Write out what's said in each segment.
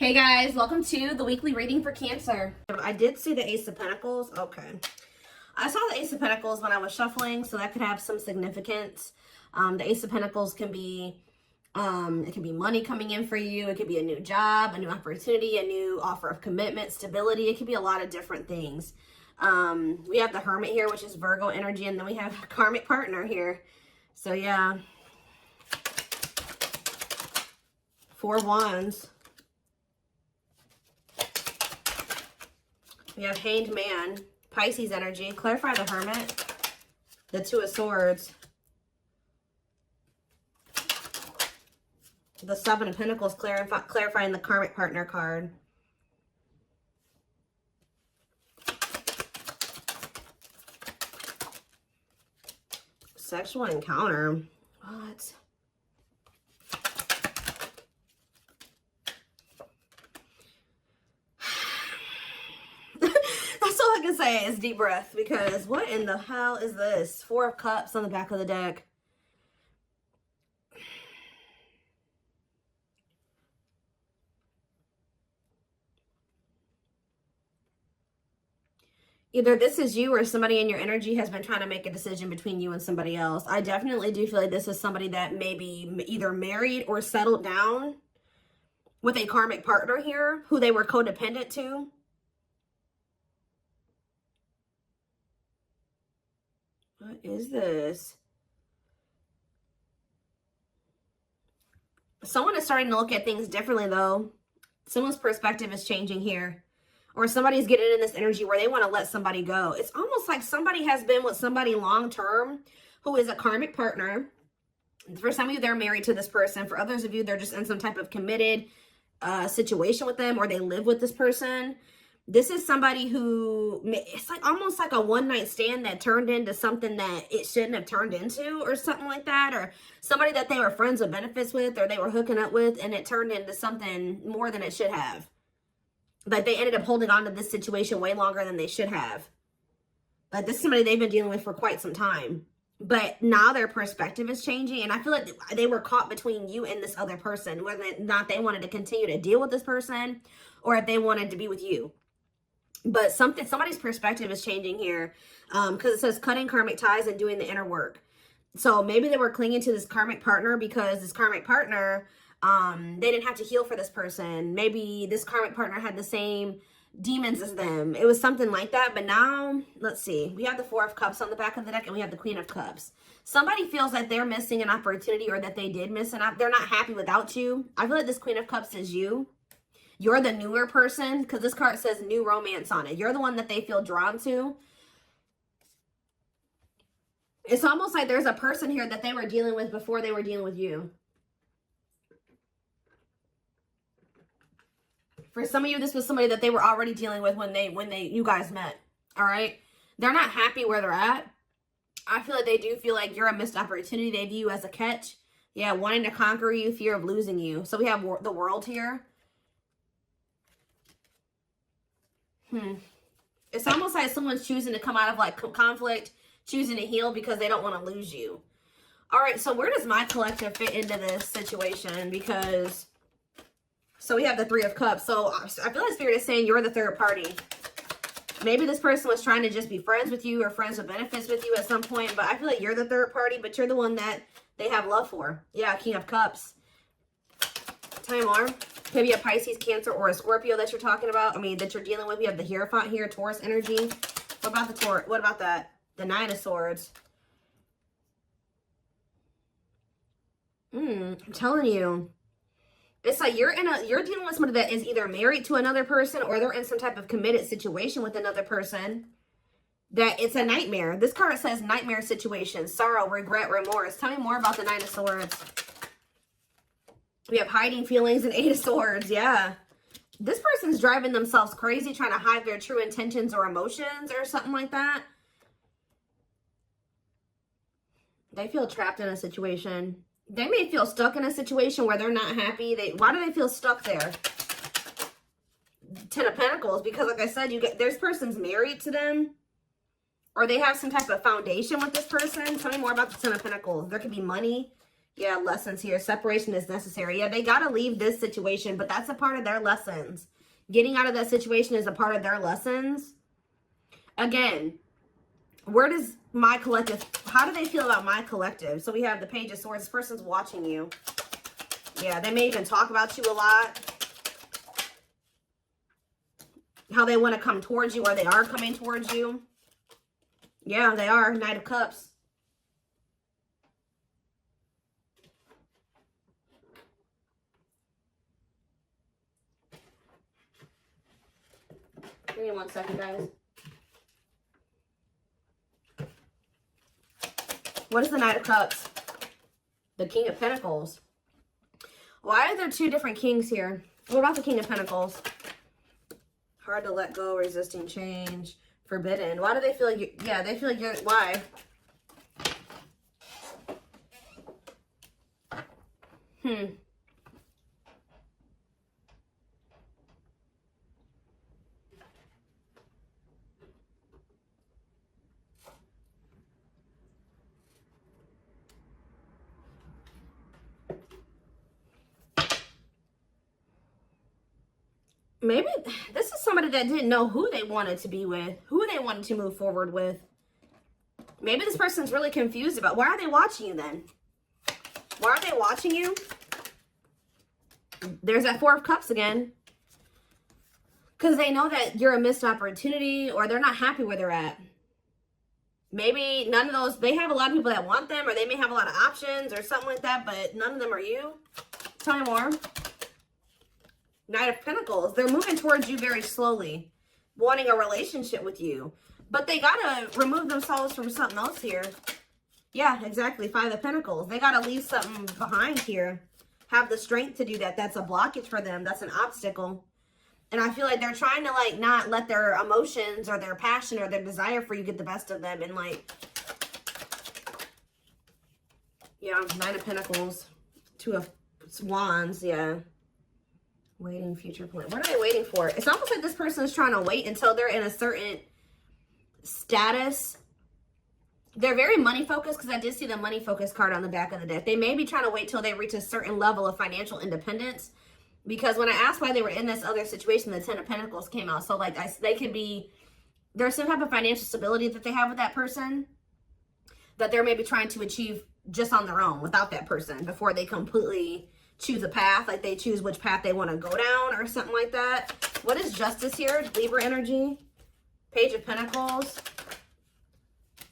Hey guys, welcome to the weekly reading for Cancer. I did see the Ace of Pentacles. Okay. I saw the Ace of Pentacles when I was shuffling, so that could have some significance. The Ace of Pentacles can be, it can be money coming in for you. It could be a new job, a new opportunity, a new offer of commitment, stability. It could be a lot of different things. We have the Hermit here, which is Virgo energy, and then we have a karmic partner here. So yeah. 4 Wands. We have Hanged Man, Pisces energy. Clarify the Hermit. The 2 of Swords. The 7 of Pentacles, clarifying the karmic partner card. Sexual encounter. What? All I can say is deep breath, because what in the hell is this? 4 of Cups on the back of the deck. Either this is you or somebody in your energy has been trying to make a decision between you and somebody else. I definitely do feel like this is somebody that may be either married or settled down with a karmic partner here who they were codependent to. What is this? Someone is starting to look at things differently, though. Someone's perspective is changing here. Or somebody's getting in this energy where they want to let somebody go. It's almost like somebody has been with somebody long-term who is a karmic partner. For some of you, they're married to this person. For others of you, they're just in some type of committed situation with them, or they live with this person. This is somebody who, it's like almost like a one-night stand that turned into something that it shouldn't have turned into, or something like that. Or somebody that they were friends with benefits with, or they were hooking up with, and it turned into something more than it should have. Like they ended up holding on to this situation way longer than they should have. Like this is somebody they've been dealing with for quite some time. But now their perspective is changing. And I feel like they were caught between you and this other person. Whether or not they wanted to continue to deal with this person, or if they wanted to be with you. But somebody's perspective is changing here, because it says cutting karmic ties and doing the inner work. So maybe they were clinging to this karmic partner because this karmic partner, they didn't have to heal for this person. Maybe this karmic partner had the same demons as them. It was something like that. But now, let's see. We have the 4 of Cups on the back of the deck, and we have the Queen of Cups. Somebody feels that they're missing an opportunity, or that they did miss an opportunity. They're not happy without you. I feel like this Queen of Cups is you. You're the newer person, because this card says new romance on it. You're the one that they feel drawn to. It's almost like there's a person here that they were dealing with before they were dealing with you. For some of you, this was somebody that they were already dealing with when you guys met. All right? They're not happy where they're at. I feel like they do feel like you're a missed opportunity. They view you as a catch. Yeah, wanting to conquer you, fear of losing you. So we have the World here. It's almost like someone's choosing to come out of like conflict, choosing to heal because they don't want to lose you. All right, so where does my collective fit into this situation? Because, so we have the 3 of Cups. So I feel like Spirit is saying you're the third party. Maybe this person was trying to just be friends with you or friends with benefits with you at some point, but I feel like you're the third party, but you're the one that they have love for. Yeah, King of Cups. Tell me more. Maybe a Pisces, Cancer, or a Scorpio that you're talking about. I mean, that you're dealing with. We have the Hierophant here, Taurus energy. What about the Taurus? What about that? The 9 of Swords. I'm telling you. It's like you're dealing with somebody that is either married to another person, or they're in some type of committed situation with another person. That it's a nightmare. This card says nightmare situation, sorrow, regret, remorse. Tell me more about the 9 of Swords. We have hiding feelings and 8 of Swords. Yeah. This person's driving themselves crazy, trying to hide their true intentions or emotions or something like that. They feel trapped in a situation. They may feel stuck in a situation where they're not happy. Why do they feel stuck there? 10 of Pentacles. Because like I said, this person's married to them. Or they have some type of foundation with this person. Tell me more about the 10 of Pentacles. There could be money Yeah, lessons here. Separation is necessary. Yeah, they got to leave this situation, but that's a part of their lessons. Getting out of that situation is a part of their lessons. Again, where does my collective, how do they feel about my collective? So we have the Page of Swords. This person's watching you. Yeah, they may even talk about you a lot. How they want to come towards you, or they are coming towards you. Yeah, they are. Knight of Cups. Give me 1 second, guys. What is the Knight of Cups? The King of Pentacles. Why are there two different kings here? What about the King of Pentacles? Hard to let go, resisting change, forbidden. Why do they feel like you, yeah, they feel like you're, why? Maybe this is somebody that didn't know who they wanted to be with, who they wanted to move forward with. Maybe this person's really confused about, why are they watching you then? Why are they watching you? There's that Four of Cups again. Because they know that you're a missed opportunity, or they're not happy where they're at. Maybe none of those, they have a lot of people that want them, or they may have a lot of options or something like that, but none of them are you. Tell me more. Knight of Pentacles. They're moving towards you very slowly, wanting a relationship with you. But they got to remove themselves from something else here. Yeah, exactly. Five of Pentacles. They got to leave something behind here. Have the strength to do that. That's a blockage for them. That's an obstacle. And I feel like they're trying to, like, not let their emotions or their passion or their desire for you get the best of them. And, like, yeah, Nine of Pentacles. Two of Wands, yeah. Waiting, future plan. What are they waiting for? It's almost like this person is trying to wait until they're in a certain status. They're very money focused, because I did see the money focused card on the back of the deck. They may be trying to wait till they reach a certain level of financial independence. Because when I asked why they were in this other situation, the Ten of Pentacles came out. So, like, they could be, there's some type of financial stability that they have with that person that they're maybe trying to achieve just on their own without that person before they completely choose a path. Like, they choose which path they want to go down or something like that. What is Justice here? Libra energy. Page of Pentacles.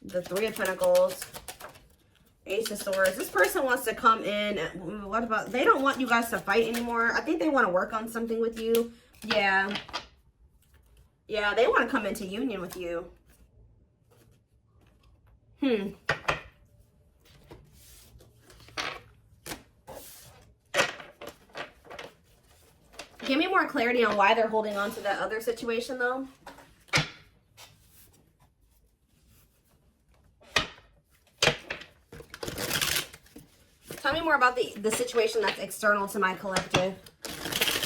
The Three of Pentacles. Ace of Swords. This person wants to come in. What about, they don't want you guys to fight anymore. I think they want to work on something with you. Yeah. Yeah, they want to come into union with you. Give me more clarity on why they're holding on to that other situation, though. Tell me more about the situation that's external to my collective.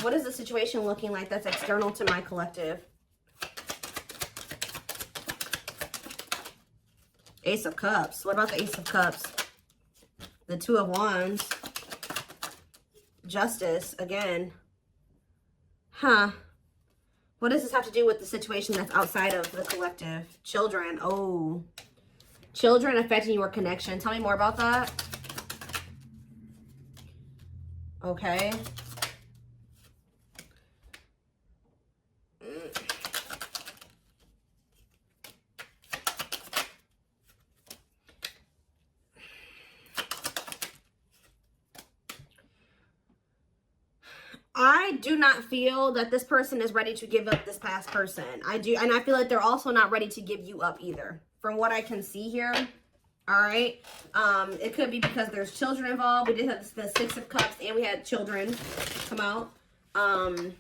What is the situation looking like that's external to my collective? Ace of Cups. What about the Ace of Cups? The Two of Wands. Justice, again. Huh. What does this have to do with the situation that's outside of the collective? Children. Oh. Children affecting your connection. Tell me more about that. Okay. I do not feel that this person is ready to give up this past person. I do, and I feel like they're also not ready to give you up either, from what I can see here. All right. It could be because there's children involved. We did have the Six of Cups, and we had children come out. I'm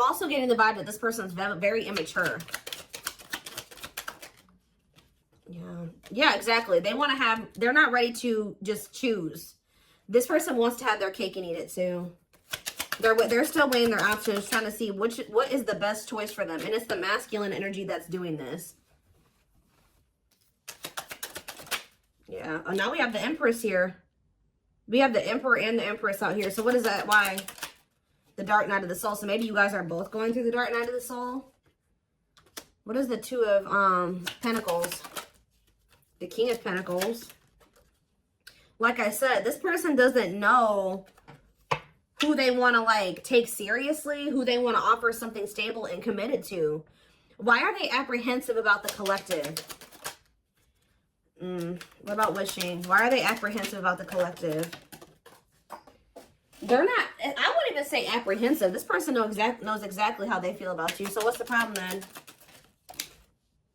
also getting the vibe that this person's very immature. Yeah, exactly. They want to have, they're not ready to just choose. This person wants to have their cake and eat it too. They're still weighing their options, trying to see what is the best choice for them. And it's the masculine energy that's doing this. Yeah. Oh, now we have the Empress here. We have the Emperor and the Empress out here. So what is that? Why? The Dark Night of the Soul. So maybe you guys are both going through the Dark Night of the Soul. What is the Two of Pentacles? The King of Pentacles. Like I said, this person doesn't know who they want to like take seriously, who they want to offer something stable and committed to. Why are they apprehensive about the collective? What about wishing? Why are they apprehensive about the collective? They're not, I wouldn't even say apprehensive. This person knows exactly how they feel about you. So what's the problem then?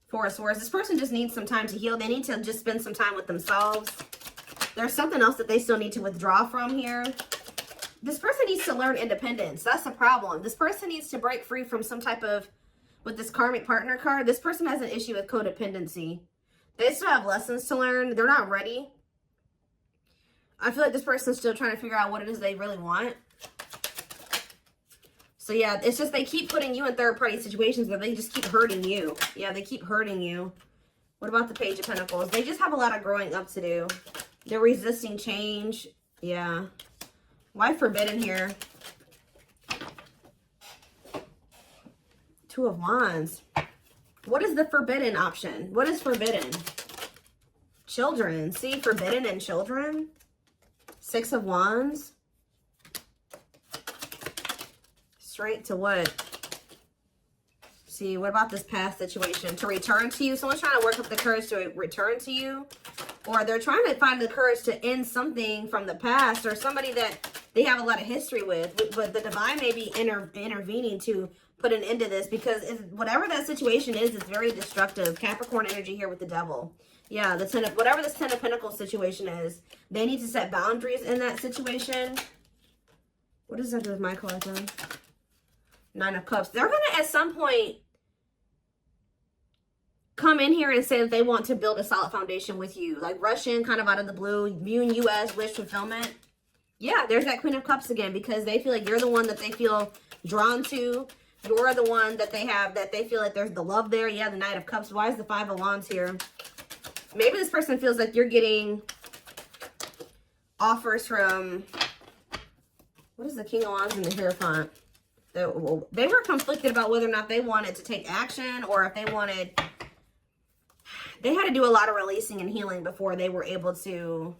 Four of Swords. This person just needs some time to heal. They need to just spend some time with themselves. There's something else that they still need to withdraw from here. This person needs to learn independence. That's the problem. This person needs to break free from some type of, with this karmic partner card, this person has an issue with codependency. They still have lessons to learn. They're not ready. I feel like this person's still trying to figure out what it is they really want. So yeah, it's just they keep putting you in third-party situations where they just keep hurting you. Yeah, they keep hurting you. What about the Page of Pentacles? They just have a lot of growing up to do. They're resisting change. Yeah. Why forbidden here? Two of Wands. What is the forbidden option? What is forbidden? Children. See, forbidden and children. Six of Wands. Straight to what? See, what about this past situation? To return to you? Someone's trying to work up the courage to return to you. Or they're trying to find the courage to end something from the past. Or somebody that they have a lot of history with. But the divine may be intervening to put an end to this. Because whatever that situation is, it's very destructive. Capricorn energy here with the Devil. Yeah, whatever this Ten of Pentacles situation is, they need to set boundaries in that situation. What does that do with my card then? Nine of Cups. They're going to, at some point, come in here and say that they want to build a solid foundation with you. Like rush in kind of out of the blue, viewing you as wish fulfillment. Yeah, there's that Queen of Cups again, because they feel like you're the one that they feel drawn to. You're the one that they have, that they feel like there's the love there. Yeah, the Knight of Cups. Why is the Five of Wands here? Maybe this person feels like you're getting offers from, what is the King of Wands and the Hierophant? They were conflicted about whether or not they wanted to take action, or if they had to do a lot of releasing and healing before they were able to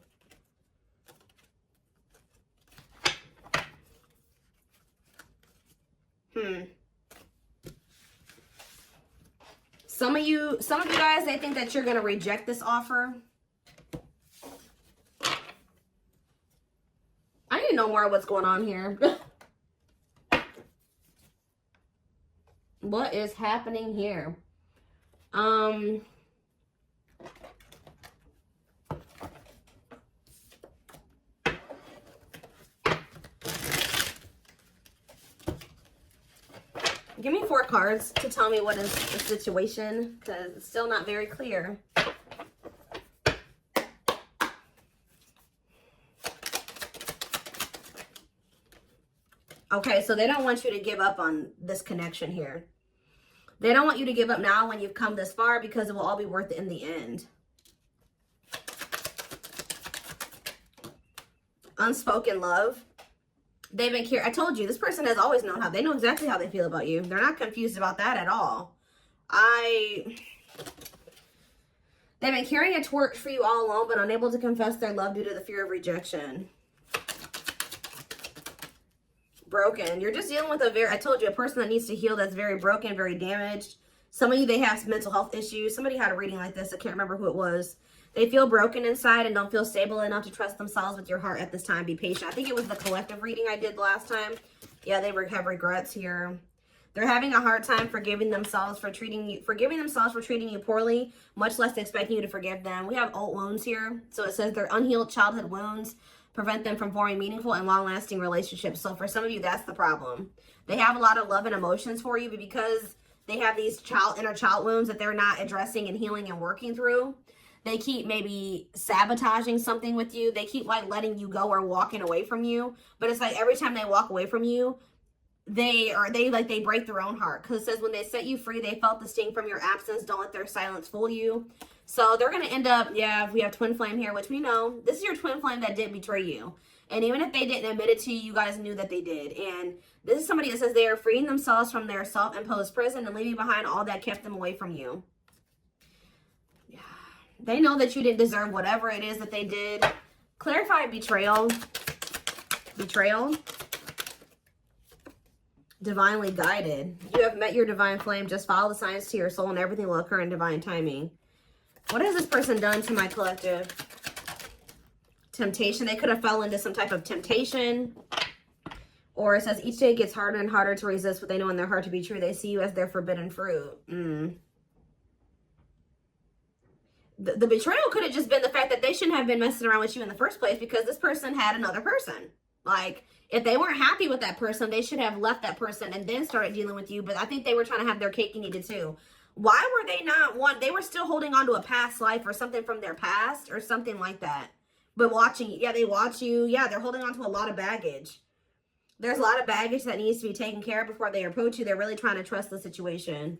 Some of you guys, they think that you're going to reject this offer. I need to know more of what's going on here. What is happening here? Give me 4 cards to tell me what is the situation, because it's still not very clear. Okay, so they don't want you to give up on this connection here. They don't want you to give up now when you've come this far, because it will all be worth it in the end. Unspoken love. They've been I told you, this person has always known how. They know exactly how they feel about you. They're not confused about that at all. They've been carrying a torch for you all along, but unable to confess their love due to the fear of rejection. Broken. You're just dealing with I told you, a person that needs to heal, that's very broken, very damaged. Some of you, they have some mental health issues. Somebody had a reading like this. I can't remember who it was. They feel broken inside and don't feel stable enough to trust themselves with your heart at this time. Be patient. I think it was the collective reading I did last time. Yeah, they have regrets here. They're having a hard time forgiving themselves for treating you poorly, much less expecting you to forgive them. We have old wounds here. So it says their unhealed childhood wounds prevent them from forming meaningful and long-lasting relationships. So for some of you, that's the problem. They have a lot of love and emotions for you, but because they have these inner child wounds that they're not addressing and healing and working through, they keep maybe sabotaging something with you. They keep like letting you go or walking away from you. But it's like every time they walk away from you, they break their own heart. Because it says when they set you free, they felt the sting from your absence. Don't let their silence fool you. So they're going to end up, yeah, we have twin flame here, which we know. This is your twin flame that did betray you. And even if they didn't admit it to you, you guys knew that they did. And this is somebody that says they are freeing themselves from their self-imposed prison and leaving behind all that kept them away from you. Yeah. They know that you didn't deserve whatever it is that they did. Clarify betrayal. Betrayal. Divinely guided. You have met your divine flame. Just follow the signs to your soul and everything will occur in divine timing. What has this person done to my collective? Temptation. They could have fell into some type of temptation. Or it says each day gets harder and harder to resist what they know in their heart to be true. They see you as their forbidden fruit. The betrayal could have just been the fact that they shouldn't have been messing around with you in the first place because this person had another person. Like, if they weren't happy with that person, they should have left that person and then started dealing with you. But I think they were trying to have their cake and eat it too. Why were they not they were still holding on to a past life or something from their past or something like that. But watching, yeah, they watch you. Yeah, they're holding on to a lot of baggage. There's a lot of baggage that needs to be taken care of before they approach you. They're really trying to trust the situation.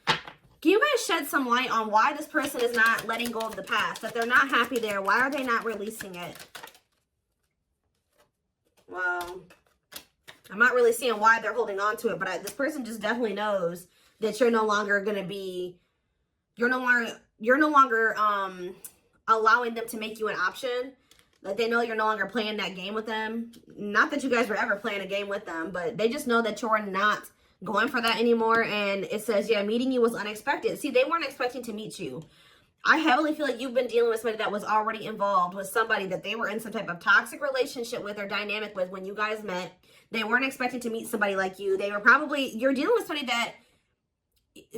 Can you guys shed some light on why this person is not letting go of the past? That they're not happy there. Why are they not releasing it? Well, I'm not really seeing why they're holding on to it. But this person just definitely knows that you're no longer going to be... You're no longer allowing them to make you an option. Like, they know you're no longer playing that game with them. Not that you guys were ever playing a game with them, but they just know that you're not going for that anymore. And it says, yeah, meeting you was unexpected. See, they weren't expecting to meet you. I heavily feel like you've been dealing with somebody that was already involved with somebody that they were in some type of toxic relationship with or dynamic with when you guys met. They weren't expecting to meet somebody like you. They were probably, you're dealing with somebody that,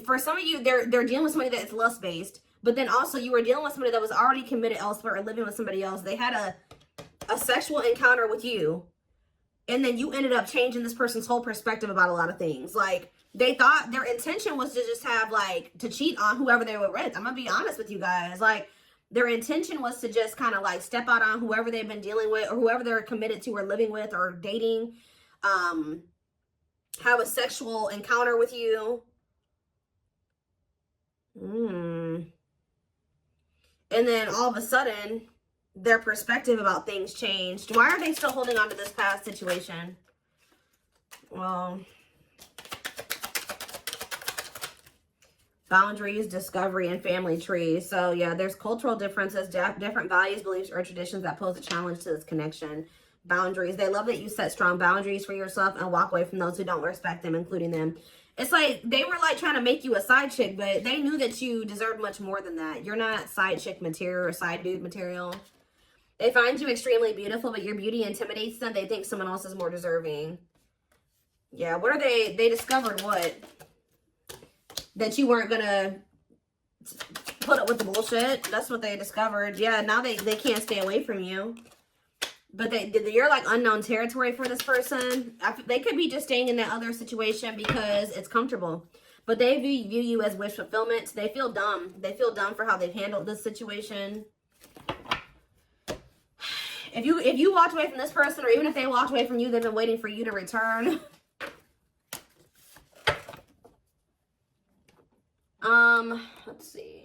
for some of you, they're dealing with somebody that's lust-based. But then also you were dealing with somebody that was already committed elsewhere or living with somebody else. They had a sexual encounter with you. And then you ended up changing this person's whole perspective about a lot of things. Like, they thought their intention was to just have, like, to cheat on whoever they were with. I'm going to be honest with you guys. Like, their intention was to just kind of, like, step out on whoever they've been dealing with or whoever they're committed to or living with or dating. Have a sexual encounter with you. And then all of a sudden, their perspective about things changed. Why are they still holding on to this past situation? Well, boundaries, discovery, and family trees. So, yeah, there's cultural differences, different values, beliefs, or traditions that pose a challenge to this connection. Boundaries. They love that you set strong boundaries for yourself and walk away from those who don't respect them, including them. It's like they were like trying to make you a side chick, but they knew that you deserved much more than that. You're not side chick material or side dude material. They find you extremely beautiful, but your beauty intimidates them. They think someone else is more deserving. Yeah, what are they? They discovered what? That you weren't going to put up with the bullshit. That's what they discovered. Yeah, now they can't stay away from you. But you're like unknown territory for this person. They could be just staying in that other situation because it's comfortable. But they view you as wish fulfillment. They feel dumb. They feel dumb for how they've handled this situation. If you walked away from this person, or even if they walked away from you, they've been waiting for you to return. Let's see.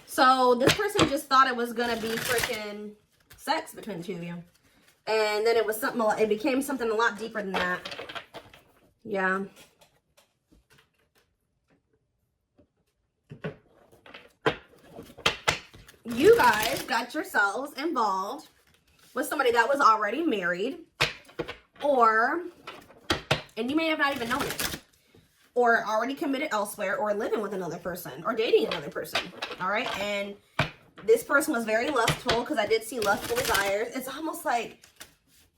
So this person just thought it was gonna be freaking sex between the two of you, and then it was something. It became something a lot deeper than that. Yeah. You guys got yourselves involved with somebody that was already married, and you may have not even known it, or already committed elsewhere, or living with another person, or dating another person, all right? And this person was very lustful, because I did see lustful desires. It's almost like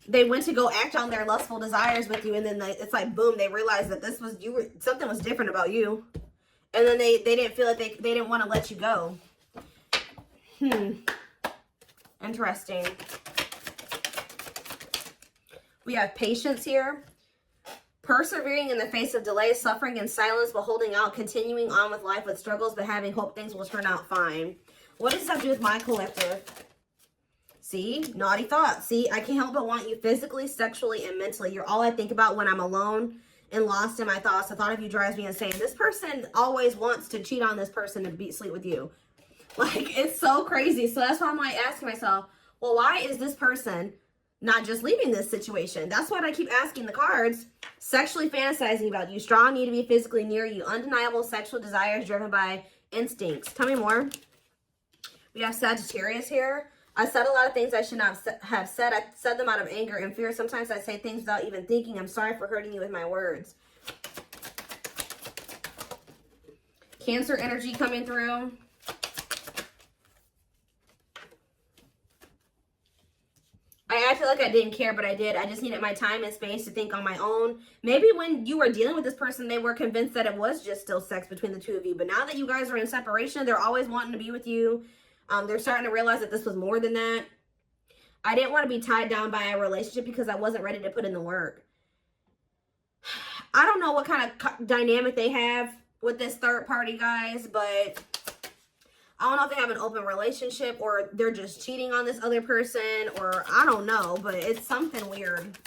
they went to go act on their lustful desires with you, and then it's like, boom, they realized that something was different about you. And then they didn't feel like they didn't want to let you go. Interesting. We have patience here. Persevering in the face of delay, suffering, and silence, but holding out, continuing on with life with struggles, but having hope things will turn out fine. What does that have to do with my collective? See, naughty thoughts. See, I can't help but want you physically, sexually, and mentally. You're all I think about when I'm alone and lost in my thoughts. The thought of you drives me insane. This person always wants to cheat on this person and sleep with you. Like, it's so crazy. So that's why I'm like asking myself, well, why is this person not just leaving this situation? That's what I keep asking the cards. Sexually fantasizing about you. Strong need to be physically near you. Undeniable sexual desires driven by instincts. Tell me more. We have Sagittarius here. I said a lot of things I should not have said. I said them out of anger and fear. Sometimes I say things without even thinking. I'm sorry for hurting you with my words. Cancer energy coming through. I feel like I didn't care, but I did. I just needed my time and space to think on my own. Maybe when you were dealing with this person, they were convinced that it was just still sex between the two of you. But now that you guys are in separation, they're always wanting to be with you. They're starting to realize that this was more than that. I didn't want to be tied down by a relationship because I wasn't ready to put in the work. I don't know what kind of dynamic they have with this third party, guys, but I don't know if they have an open relationship or they're just cheating on this other person, or I don't know, but it's something weird.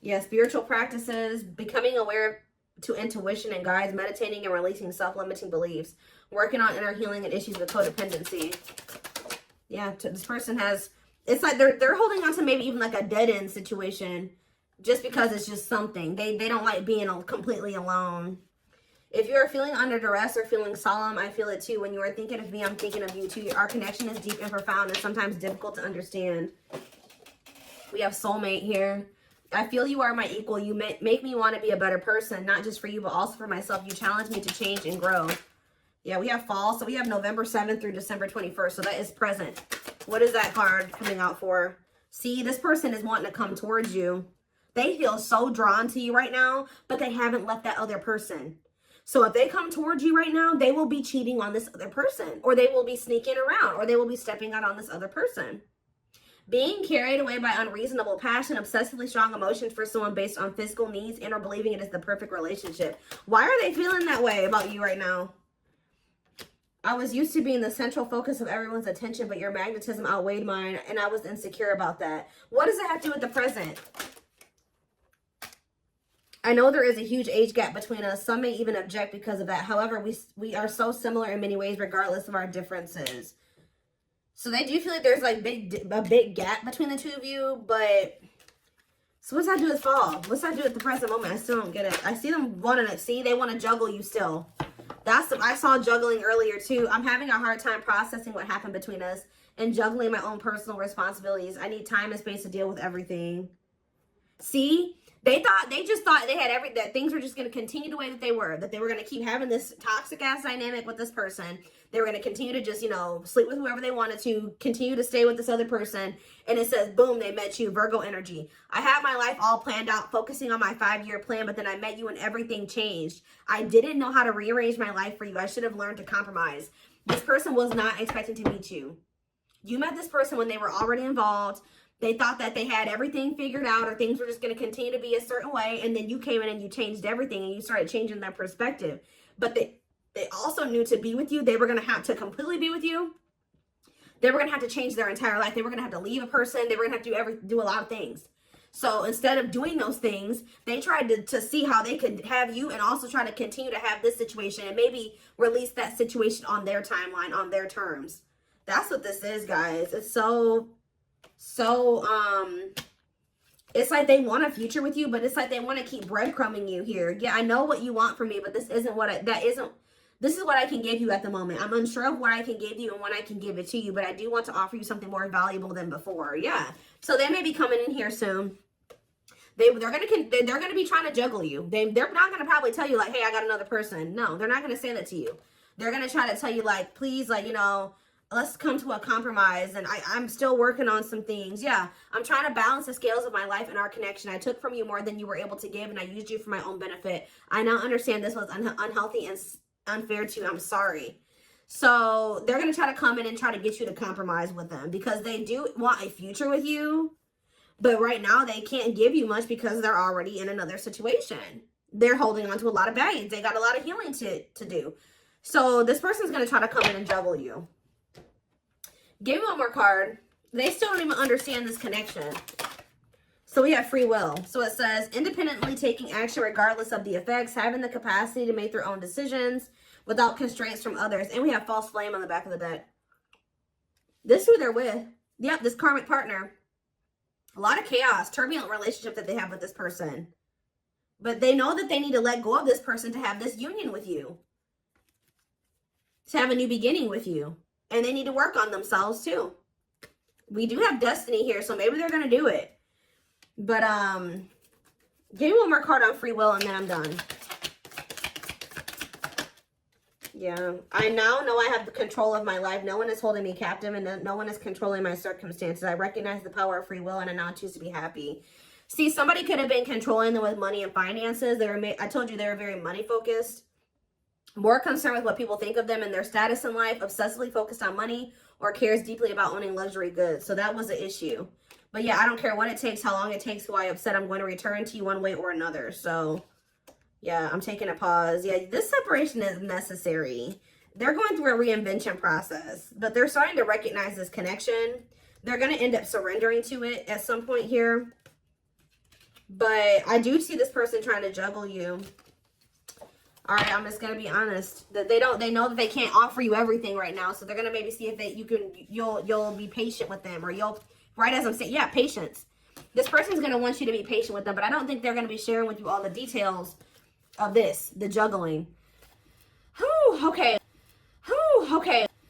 Yeah, spiritual practices, becoming aware to intuition and guides, meditating and releasing self-limiting beliefs, working on inner healing and issues with codependency. Yeah, this person has, it's like they're holding on to maybe even like a dead-end situation just because it's just something. They don't like being completely alone. If you're feeling under duress or feeling solemn, I feel it too. When you are thinking of me, I'm thinking of you too. Our connection is deep and profound and sometimes difficult to understand. We have soulmate here. I feel you are my equal. You make me want to be a better person, not just for you, but also for myself. You challenge me to change and grow. Yeah, we have fall. So we have November 7th through December 21st. So that is present. What is that card coming out for? See, this person is wanting to come towards you. They feel so drawn to you right now, but they haven't left that other person. So if they come towards you right now, they will be cheating on this other person, or they will be sneaking around, or they will be stepping out on this other person. Being carried away by unreasonable passion, obsessively strong emotions for someone based on physical needs, and or believing it is the perfect relationship. Why are they feeling that way about you right now? I was used to being the central focus of everyone's attention, but your magnetism outweighed mine, and I was insecure about that. What does it have to do with the present? I know there is a huge age gap between us. Some may even object because of that. However, we are so similar in many ways, regardless of our differences. So they do feel like there's like a big gap between the two of you, but so what's that do with fall? What's that do with the present moment? I still don't get it. I see them wanting to see, they want to juggle you still. I saw juggling earlier too. I'm having a hard time processing what happened between us and juggling my own personal responsibilities. I need time and space to deal with everything. See? They just thought they had that things were just going to continue the way that they were going to keep having this toxic ass dynamic with this person. They were going to continue to just, sleep with whoever they wanted to, continue to stay with this other person. And it says, boom, they met you, Virgo energy. I had my life all planned out, focusing on my 5-year plan, but then I met you and everything changed. I didn't know how to rearrange my life for you. I should have learned to compromise. This person was not expecting to meet you. You met this person when they were already involved. They thought that they had everything figured out, or things were just going to continue to be a certain way. And then you came in and you changed everything and you started changing their perspective. But they also knew to be with you, they were going to have to completely be with you. They were going to have to change their entire life. They were going to have to leave a person. They were going to have to do a lot of things. So instead of doing those things, they tried to see how they could have you and also try to continue to have this situation and maybe release that situation on their timeline, on their terms. That's what this is, guys. It's so it's like they want a future with you, but it's like they want to keep breadcrumbing you here. Yeah, I know what you want from me, but this isn't this is what I can give you at the moment. I'm unsure of what I can give you and when I can give it to you, but I do want to offer you something more valuable than before. Yeah. So they may be coming in here soon. They're gonna be trying to juggle you. They're not gonna probably tell you like, hey, I got another person. No, they're not gonna say that to you. They're gonna try to tell you like, please, like, let's come to a compromise, and I'm still working on some things. Yeah, I'm trying to balance the scales of my life and our connection. I took from you more than you were able to give, and I used you for my own benefit. I now understand this was unhealthy and unfair to you. I'm sorry. So they're going to try to come in and try to get you to compromise with them because they do want a future with you, but right now they can't give you much because they're already in another situation. They're holding on to a lot of baggage. They got a lot of healing to do. So this person's going to try to come in and juggle you. Give me one more card. They still don't even understand this connection. So we have free will. So it says independently taking action regardless of the effects, having the capacity to make their own decisions without constraints from others. And we have false flame on the back of the deck. This is who they're with. Yep, this karmic partner. A lot of chaos, turbulent relationship that they have with this person. But they know that they need to let go of this person to have this union with you. To have a new beginning with you. And they need to work on themselves too. We do have destiny here, so maybe they're going to do it. But, give me one more card on free will and then I'm done. Yeah, I now know I have the control of my life. No one is holding me captive and no one is controlling my circumstances. I recognize the power of free will and I now choose to be happy. See, somebody could have been controlling them with money and finances. I told you they were very money focused. More concerned with what people think of them and their status in life. Obsessively focused on money or cares deeply about owning luxury goods. So that was the issue. But yeah, I don't care what it takes, how long it takes, who I upset. I'm going to return to you one way or another. So yeah, I'm taking a pause. Yeah, this separation is necessary. They're going through a reinvention process, but they're starting to recognize this connection. They're going to end up surrendering to it at some point here. But I do see this person trying to juggle you. All right, I'm just going to be honest. That they know that they can't offer you everything right now. So they're going to maybe see if you'll be patient with them, or right as I'm saying, yeah, patience. This person's going to want you to be patient with them, but I don't think they're going to be sharing with you all the details of this, the juggling. Whew, okay. Whew, okay.